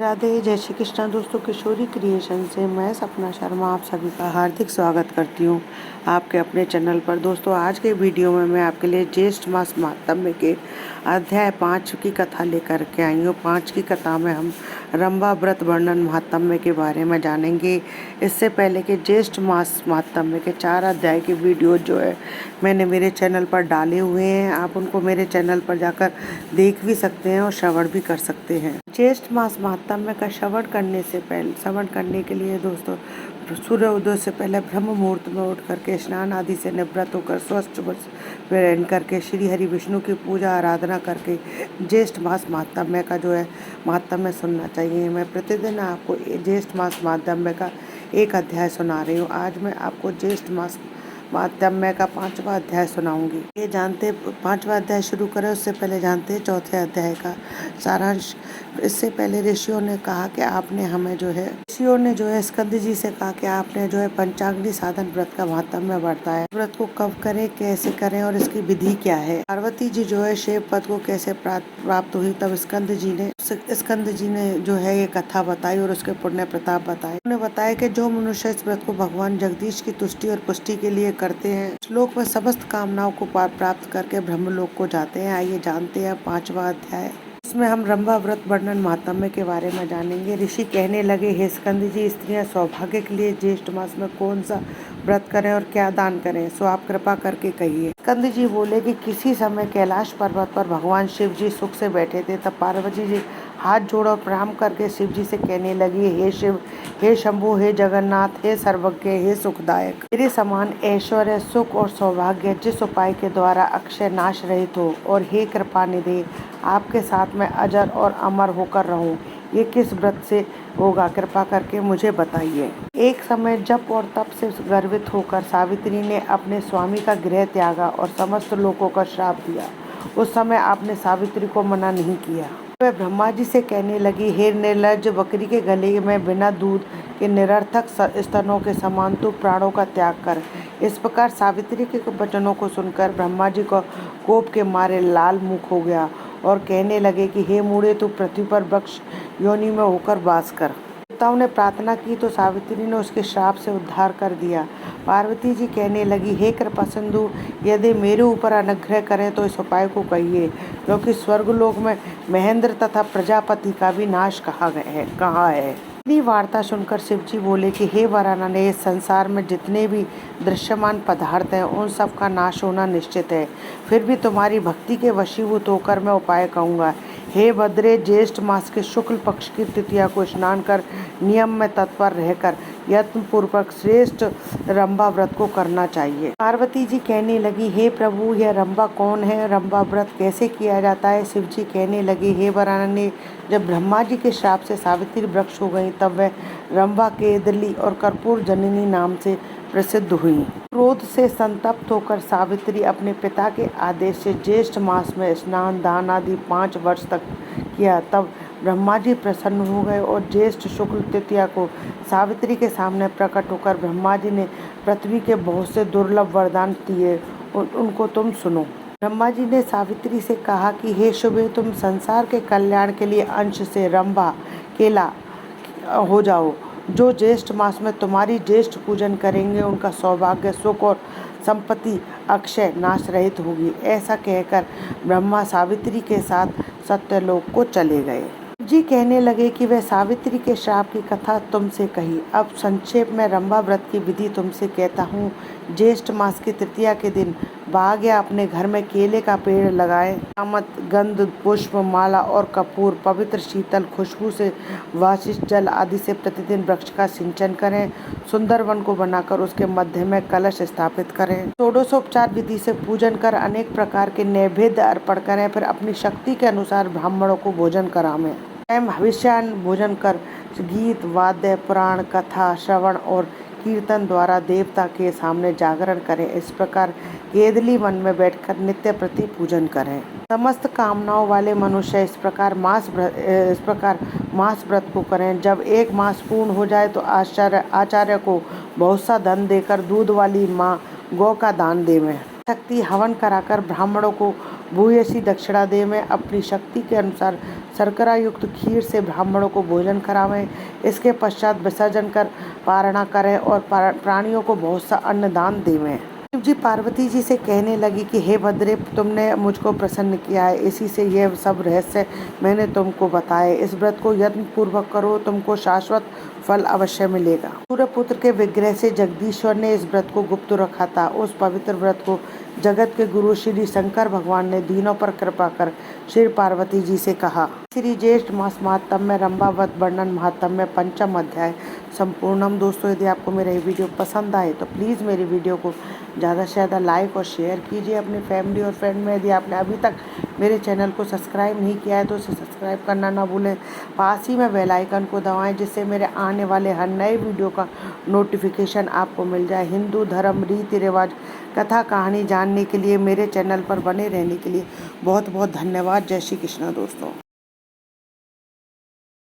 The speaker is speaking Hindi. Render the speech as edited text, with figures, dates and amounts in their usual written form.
राधे, जय श्री कृष्णा दोस्तों। किशोरी क्रिएशन से मैं सपना शर्मा आप सभी का हार्दिक स्वागत करती हूँ आपके अपने चैनल पर। दोस्तोों, आज के वीडियो में मैं आपके लिए ज्येष्ठ मास महात्म्य के अध्याय 5 की कथा लेकर के आई हूँ। 5 की कथा में हम रंभा व्रत वर्णन महात्म्य के बारे में जानेंगे। इससे पहले के ज्येष्ठ मास महात्म्य के 4 अध्याय के वीडियो जो है मैंने मेरे चैनल पर डाले हुए हैं। आप उनको मेरे चैनल पर जाकर देख भी सकते हैं और श्रवण भी कर सकते हैं। ज्येष्ठ मास महात्म्य का श्रवण करने के लिए दोस्तों, सूर्य उदय से पहले ब्रह्म मुहूर्त में उठ करके स्नान आदि से निवृत्त होकर स्वस्थ पहन करके श्री हरि विष्णु की पूजा आराधना करके ज्येष्ठ मास महात्म्य का जो है महात्म्य सुनना चाहिए। मैं प्रतिदिन आपको ज्येष्ठ मास महात्म्य का एक अध्याय सुना रही हूँ। आज मैं आपको ज्येष्ठ मास महात्म्य का 5वां अध्याय सुनाऊंगी। ये जानते 5वां अध्याय शुरू करें उससे पहले जानते हैं 4थे अध्याय का सारांश। इससे पहले ऋषियों ने कहा कि आपने हमें जो है स्कंद जी से कहा कि आपने जो है पंचाग्नि साधन व्रत का महात्म्य बताया। व्रत को कब करें, कैसे करें और इसकी विधि क्या है। पार्वती जी जो है शिव पद को कैसे प्राप्त हुई, तब स्कंद जी ने जो है ये कथा बताई और उसके पुण्य प्रताप बताए। उन्होंने बताया कि जो मनुष्य इस व्रत को भगवान जगदीश की तुष्टि और पुष्टि के लिए करते हैं, श्लोक में समस्त कामनाओं को प्राप्त करके ब्रह्मलोक को जाते हैं। आइए जानते हैं 5वां अध्याय। इसमें हम रंभा व्रत वर्णन महात्म्य के बारे में जानेंगे। ऋषि कहने लगे, हे स्कंद जी, स्त्रियां सौभाग्य के लिए ज्येष्ठ मास में कौन सा व्रत करें और क्या दान करें, सो आप कृपा करके कहिए। स्कंद जी बोले कि किसी समय कैलाश पर्वत पर भगवान शिव जी सुख से बैठे थे। तब पार्वती जी हाथ जोड़ और प्रणाम करके शिव जी से कहने लगी, हे शिव, हे शंभु, हे जगन्नाथ, हे सर्वज्ञ, हे सुखदायक, मेरे समान ऐश्वर्य, सुख और सौभाग्य जिस उपाय के द्वारा अक्षय नाश रहित हो, और हे कृपा निधि, आपके साथ मैं अजर और अमर होकर रहूं, ये किस व्रत से होगा, कृपा करके मुझे बताइए। एक समय जप और तप से गर्वित होकर सावित्री ने अपने स्वामी का गृह त्यागा और समस्त लोगों का श्राप दिया। उस समय आपने सावित्री को मना नहीं किया। वह ब्रह्मा जी से कहने लगी, हे निर्लज्ज, बकरी के गले में बिना दूध के निरर्थक स्तनों के समान तू प्राणों का त्याग कर। इस प्रकार सावित्री के वचनों को सुनकर ब्रह्मा जी को कोप के मारे लाल मुख हो गया और कहने लगे कि हे मूढ़े, तू पृथ्वी पर वृक्ष योनि में होकर वास कर। देवताओं ने प्रार्थना की तो सावित्री ने उसके श्राप से उद्धार कर दिया। पार्वती जी कहने लगी, हे कृपा सिंधु, यदि मेरे ऊपर अनुग्रह करें तो इस उपाय को कहिए, क्योंकि स्वर्गलोक में महेंद्र तथा प्रजापति का भी नाश कहाँ है। इतनी वार्ता सुनकर शिव जी बोले कि हे वरानने, इस संसार में जितने भी दृश्यमान पदार्थ हैं उन सब का नाश होना निश्चित है। फिर भी तुम्हारी भक्ति के वशीभूत होकर मैं उपाय कहूँगा। हे भद्रे, ज्येष्ठ मास के शुक्ल पक्ष की तृतीया को स्नान कर नियम में तत्पर रहकर यत्न पूर्वक श्रेष्ठ रंभा व्रत को करना चाहिए। पार्वती जी कहने लगी, हे प्रभु, यह रंभा कौन है, रंभा व्रत कैसे किया जाता है। शिव जी कहने लगे, हे वरानने, जब ब्रह्मा जी के श्राप से सावित्री वृक्ष हो गई तब वह रंभा केदली और कर्पूर जननी नाम से प्रसिद्ध हुई। क्रोध से संतप्त होकर सावित्री अपने पिता के आदेश से ज्येष्ठ मास में स्नान दान आदि 5 वर्ष तक किया। तब ब्रह्मा जी प्रसन्न हो गए और ज्येष्ठ शुक्ल तृतीया को सावित्री के सामने प्रकट होकर ब्रह्मा जी ने पृथ्वी के बहुत से दुर्लभ वरदान दिए, उनको तुम सुनो। ब्रह्मा जी ने सावित्री से कहा कि हे शुभे, तुम संसार के कल्याण के लिए अंश से रंभा केला हो जाओ। जो ज्येष्ठ मास में तुम्हारी ज्येष्ठ पूजन करेंगे उनका सौभाग्य, सुख और संपत्ति अक्षय नाश रहित होगी। ऐसा कहकर ब्रह्मा सावित्री के साथ सत्यलोक को चले गए। जी कहने लगे कि वह सावित्री के श्राप की कथा तुमसे कही। अब संक्षेप में रंभा व्रत की विधि तुमसे कहता हूँ। ज्येष्ठ मास की तृतीया के दिन बाघ या अपने घर में केले का पेड़ लगाएं। कामत, गंध, पुष्प, माला और कपूर, पवित्र शीतल खुशबू से वासिष्ठ जल आदि से प्रतिदिन वृक्ष का सिंचन करें। सुंदर वन को बनाकर उसके मध्य में कलश स्थापित करें। षोडशोपचार विधि से पूजन कर अनेक प्रकार के नैवेद्य अर्पण करें। फिर अपनी शक्ति के अनुसार ब्राह्मणों को भोजन करावें। स्वयं हविष्यान्न भोजन कर गीत, वाद्य, पुराण, कथा, श्रवण और कीर्तन द्वारा देवता के सामने जागरण करें। इस प्रकार केदली वन में बैठकर नित्य प्रति पूजन करें। समस्त कामनाओं वाले मनुष्य इस प्रकार मास व्रत को करें। जब 1 मास पूर्ण हो जाए तो आचार्य को बहुत सा धन देकर दूध वाली माँ गौ का दान देवें। शक्ति हवन कराकर ब्राह्मणों को भूयसी दक्षिणा दे में अपनी शक्ति के अनुसार शर्करा युक्त खीर से ब्राह्मणों को भोजन करावें। इसके पश्चात विसर्जन कर पारणा करें और प्राणियों को बहुत सा अन्नदान देवें। शिव जी पार्वती जी से कहने लगी कि हे भद्रे, तुमने मुझको प्रसन्न किया है, इसी से यह सब रहस्य मैंने तुमको बताए। इस व्रत को यत्न पूर्वक करो, तुमको शाश्वत फल अवश्य मिलेगा। सूर्यपुत्र के विग्रह से जगदीश्वर ने इस व्रत को गुप्त रखा था। उस पवित्र व्रत को जगत के गुरु श्री शंकर भगवान ने दीनों पर कृपा कर श्री पार्वती जी से कहा। श्री ज्येष्ठ मास महात्म्य रंभावत वर्णन महात्म्य पंचम अध्याय संपूर्णम। दोस्तों, यदि आपको मेरा ये वीडियो पसंद आए तो प्लीज़ मेरी वीडियो को ज़्यादा से ज़्यादा लाइक और शेयर कीजिए अपनी फैमिली और फ्रेंड में। यदि आपने अभी तक मेरे चैनल को सब्सक्राइब नहीं किया है तो उसे सब्सक्राइब करना ना भूलें। पास ही में बेल आइकन को दबाएं, जिससे मेरे आने वाले हर नए वीडियो का नोटिफिकेशन आपको मिल जाए। हिंदू धर्म, रीति रिवाज, कथा कहानी जानने के लिए मेरे चैनल पर बने रहने के लिए बहुत बहुत धन्यवाद। जय श्री कृष्ण दोस्तों।